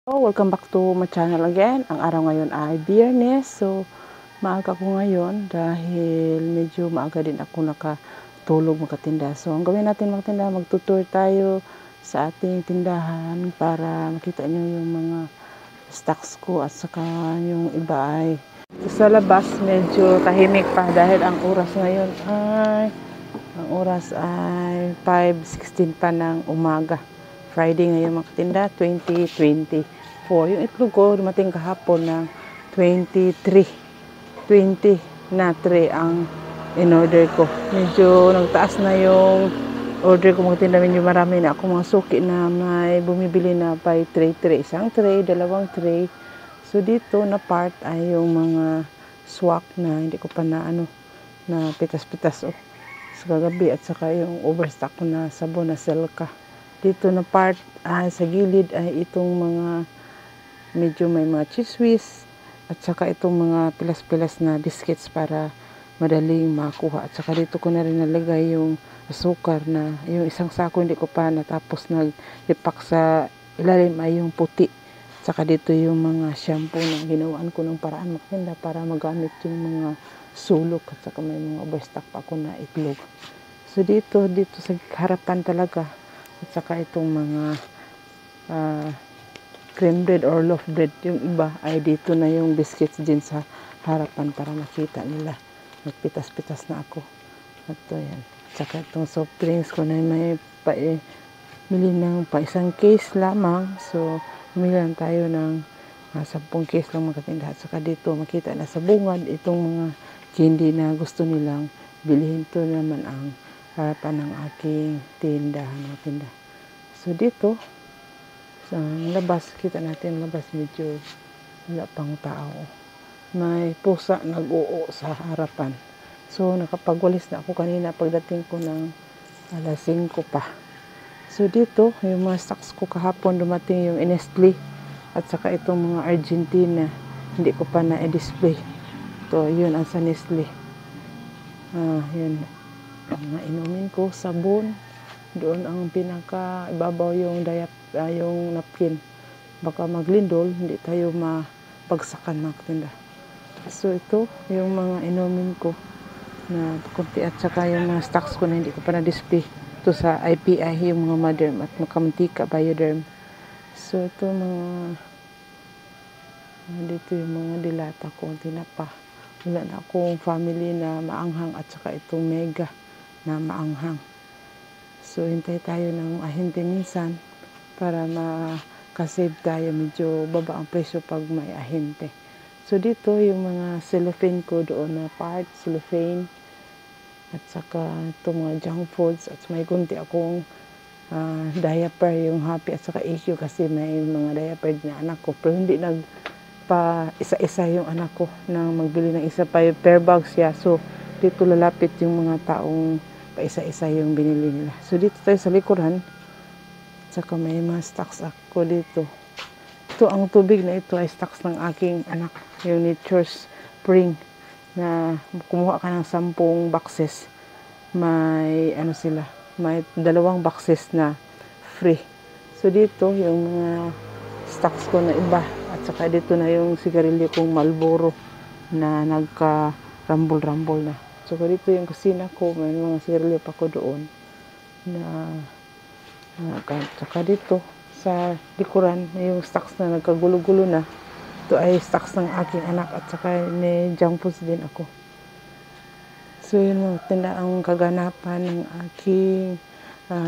Welcome back to my channel again. Ang araw ngayon ay Biyernes. So, maaga ko ngayon dahil medyo maaga din ako nakatulog makatinda. So, ang gawin natin magtinda, magtutour tayo sa ating tindahan para makita nyo yung mga stocks ko at saka yung iba ay sa labas medyo tahimik pa dahil ang oras ay 5:16 pa ng umaga. Friday ngayon makatinda, 2024. Yung itlog ko, dumating kahapon ng 20 na tray ang in-order ko. Medyo nagtaas na yung order ko makatinda. Medyo marami na ako mga suki na may bumibili na by tray. Isang tray, dalawang tray. So dito na part ay yung mga swak na hindi ko pa na pitas-pitas sa kagabi at saka yung overstock ko na sabon na Selka. Dito na part sa gilid ay itong mga medyo may mga cheese whiz at saka itong mga pilas-pilas na biscuits para madaling makuha. At saka dito ko na rin nalagay yung asukar na yung isang sako hindi ko pa natapos nag-repack sa ilalim ay yung puti. At saka dito yung mga shampoo na ginawaan ko ng paraan maganda para magamit yung mga sulok at saka may mga overstock pa ako na itlog. So dito sa harapan talaga. At saka itong mga cream bread or loaf bread. Yung iba ay dito na yung biscuits din sa harapan para makita nila. Nagpitas-pitas na ako. At yan. At saka itong soft drinks ko na may mili ng pa isang case lamang. So, bumili lang tayo ng 10 case lang makatinda. At saka dito makita na sa bungad itong mga candy na gusto nilang bilhin. Ito naman ang harapan ng aking tindahan. So dito sa labas, kita natin labas medyo wala pang tao. May pusa nag-uo sa harapan. So nakapagwalis na ako kanina pagdating ko ng alas 5 pa. So dito yung mga stocks ko kahapon dumating yung Nestle at saka itong mga Argentina hindi ko pa na-display. Ito yun ang sa Nestle. Yun mga inumin ko, sabon. Doon ang pinaka ibabaw yung yung napkin. Baka maglindol, hindi tayo mapagsakan makatinda. So ito, yung mga inumin ko na kunti at saka yung mga stocks ko na hindi ko pa na-display. Ito sa IPI, yung mga Maderm at makamantika, Bioderm. So ito dito yung mga dilata ko, tinapa. Wala na akong family na maanghang at saka itong mega na maanghang. So, hintay tayo ng ahente minsan para makasave tayo. Medyo baba ang presyo pag may ahente. So, dito yung mga cellophane ko doon na part, cellophane at saka itong mga junk foods at may kunti akong diaper, yung Happy at saka EQ kasi may mga diaper na anak ko. Pero hindi pa isa-isa yung anak ko na magbili ng isa pa per bag siya. So, dito lalapit yung mga taong pa isa-isa yung binili nila. So, dito tayo sa likuran. Saka may mga stocks ako dito. Ito, ang tubig na ito ay stocks ng aking anak. Yung Nature's Spring na kumuha ka ng 10 boxes. May may 2 boxes na free. So, dito yung mga stocks ko na iba. At saka dito na yung sigarilyo kong Marlboro na nagka-rumble na. So, dito yung kusina ko, may mga sigarilyo pa ko doon saka dito sa likuran, yung stocks na nagkagulo-gulo na. Ito ay stocks ng aking anak at saka may junk foods din ako. So, yun tinda ang kaganapan ng aking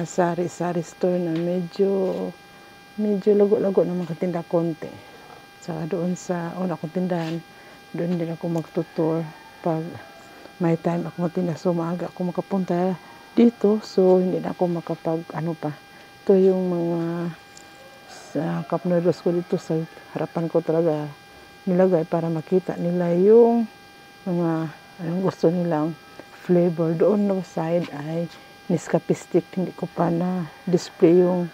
sari-sari store na medyo lago-lago na makatinda konti. Saka doon sa una kong tindahan, doon din ako magtutour pag may time ako matinda. So, maaga ako makapunta dito. So, hindi na ako ito yung mga cup noodles ko dito sa harapan ko talaga nilagay para makita nila yung mga anong gusto nilang flavor. Doon na side ay Nescafe stick. Hindi ko pa na-display yung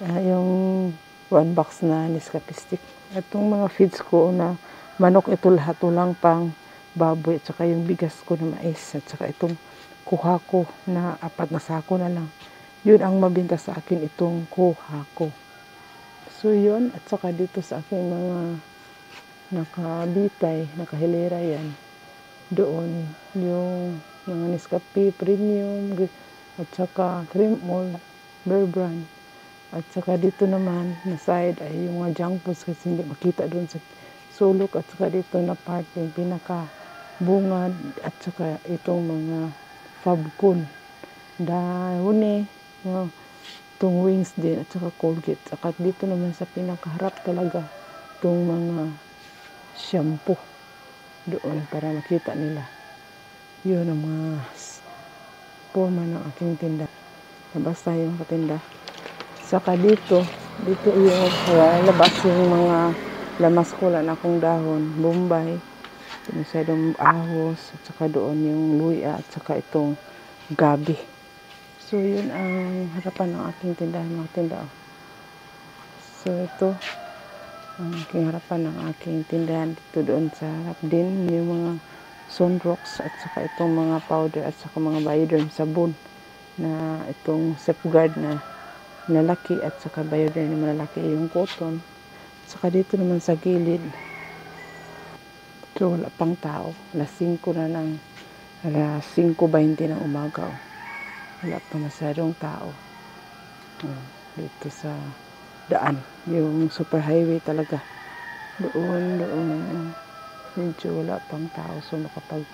1 box na Nescafe stick. Itong mga feeds ko na manok, ito lahat lang pang baboy at saka yung bigas ko na mais at saka itong kuha ko na 4 na sako na lang. Yun ang mabenta sa akin, itong kuha ko. So yun, at saka dito sa aking mga nakabitay, nakahilera yan. Doon yung mga Nescafe Premium at saka Cream All, Bear Brand. At saka dito naman na side ay yung mga junk foods kasi hindi makita doon sa sulok. At saka dito na part yung pinaka bungad at saka itong mga Fabcon. Dahon itong wings din at saka Colgate. At saka dito naman sa pinakaharap talaga itong mga shampoo doon para makita nila. Yun ang mga forma ng aking tinda. Labas tayo ng katinda. Saka dito yung labas yung mga lamas ko lang akong dahon, Bombay, masyadong ahos, at saka doon yung luya, at saka itong gabi. So yun ang harapan ng aking tindahan, mga tinda. So ito ang aking harapan ng aking tindahan. Dito doon sa harap din yung mga sunrocks at saka itong mga powder at saka mga Bioderm sabon na itong Safeguard na malaki at saka Bioderm na malaki yung cotton. At saka dito naman sa gilid, so wala pang tao, alas 5 na ng alas 5:20 ng umaga. Wala pa masyadong tao dito sa daan, yung super highway talaga doon medyo wala pang tao, so makapag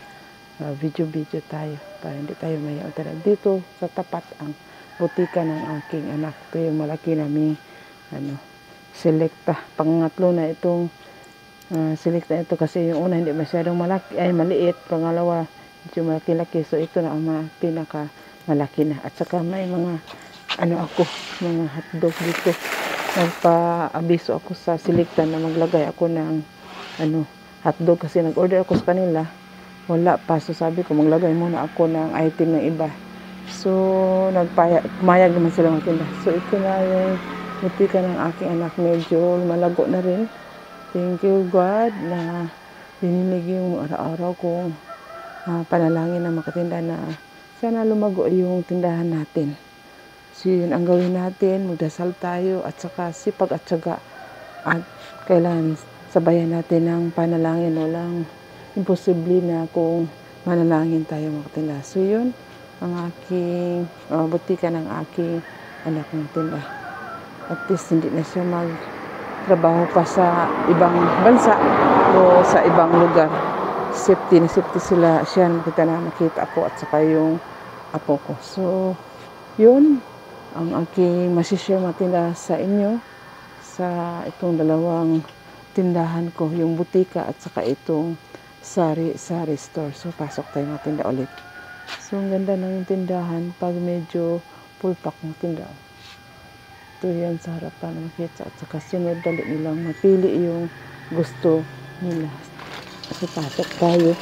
video tayo para hindi tayo mayaw. Dito sa tapat ang butika ng aking anak. Ito yung malaki naming Selecta. Pangatlo na itong Selecta ito kasi yung una hindi masyadong malaki, ay maliit. Pangalawa medyo malaki-laki, so ito na ang pinaka malaki na. At saka may mga mga hotdog dito. Nagpa-abiso ako sa Selecta na maglagay ako ng hotdog kasi nag-order ako sa kanila, wala pa, so sabi ko maglagay muna ako ng item ng iba. So pumayag naman sila magtinda. So ito na yung butika ng aking anak, medyo malago na rin. Thank you God na dinilig yung araw-araw kong panalangin na makatinda na sana lumago yung tindahan natin. So yun ang gawin natin, magdasal tayo at saka sipag at syaga, at kailangan sabayan natin ng panalangin. Walang imposible na kung manalangin tayo makatinda. So yun ang aking butika ng aking anak ng tinda. At least hindi na siya magtrabaho pa sa ibang bansa o sa ibang lugar. Safety sila siya, nakita ako at saka yung apo ko. So yun ang aking masishare matinda sa inyo sa itong dalawang tindahan ko, yung butika at saka itong sari store. So pasok tayo matinda ulit. So ang ganda ng tindahan pag medyo full pack ng tinda. Ito yan sa harapan makita, at saka sunod dali nilang mapili yung gusto nila. So pasok tayo.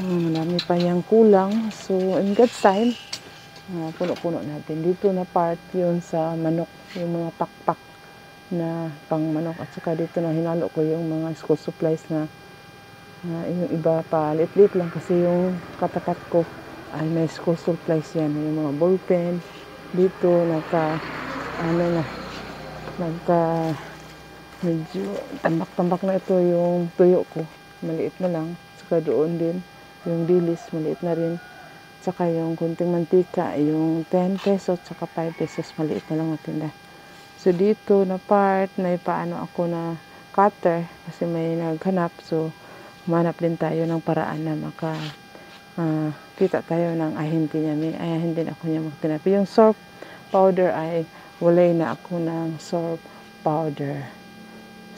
Marami pa yung kulang, so in God's time puno-puno natin. Dito na part yun sa manok, yung mga pakpak na pang manok, at saka dito na hinalo ko yung mga school supplies na yung iba pa lit-lit lang kasi yung katapat ko ay may school supplies yan, yung mga ballpen. Dito medyo tambak-tambak na ito yung tuyo ko, maliit na lang. Saka doon din yung dilis, maliit na rin. Saka yung kunting mantika, yung 10 pesos, saka 5 pesos, maliit na lang matinda. So dito na part, may paano ako na cutter kasi may naghanap. So humanap din tayo ng paraan na kita tayo ng ahinti niya. May ahinti ako niya magtinap. Yung soap powder ay walay na ako ng soap powder.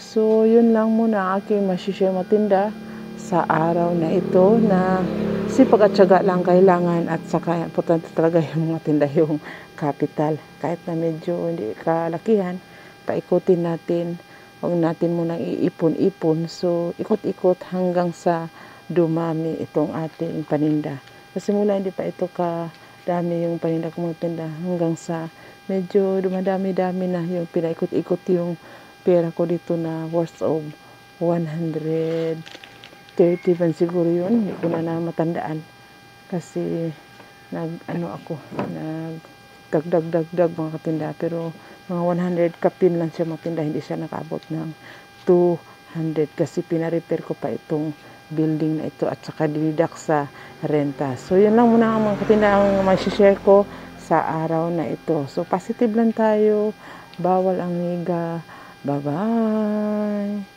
So yun lang muna aking masishare matinda sa araw na ito, na sipag at syaga lang kailangan, at saka importante talaga yung mga tinda, yung capital. Kahit na medyo hindi kalakihan, paikutin natin. Huwag natin munang iipon-ipon. So ikot-ikot hanggang sa dumami itong ating paninda. Kasi mula hindi pa ito kadami yung paninda ko mga tinda, hanggang sa medyo dumadami-dami na yung pinaikot-ikot yung pera ko dito na worth of 130 ban siguro yun. Hindi ko na matandaan kasi nagdagdag mga katinda, pero mga 100 kapin lang siya matinda, hindi siya nakaabot ng 200 kasi pina-repair ko pa itong building na ito at saka dideduct sa renta. So yun lang muna ang mga katinda ang may-share ko sa araw na ito. So positive lang tayo, bawal ang niga. Bye-bye!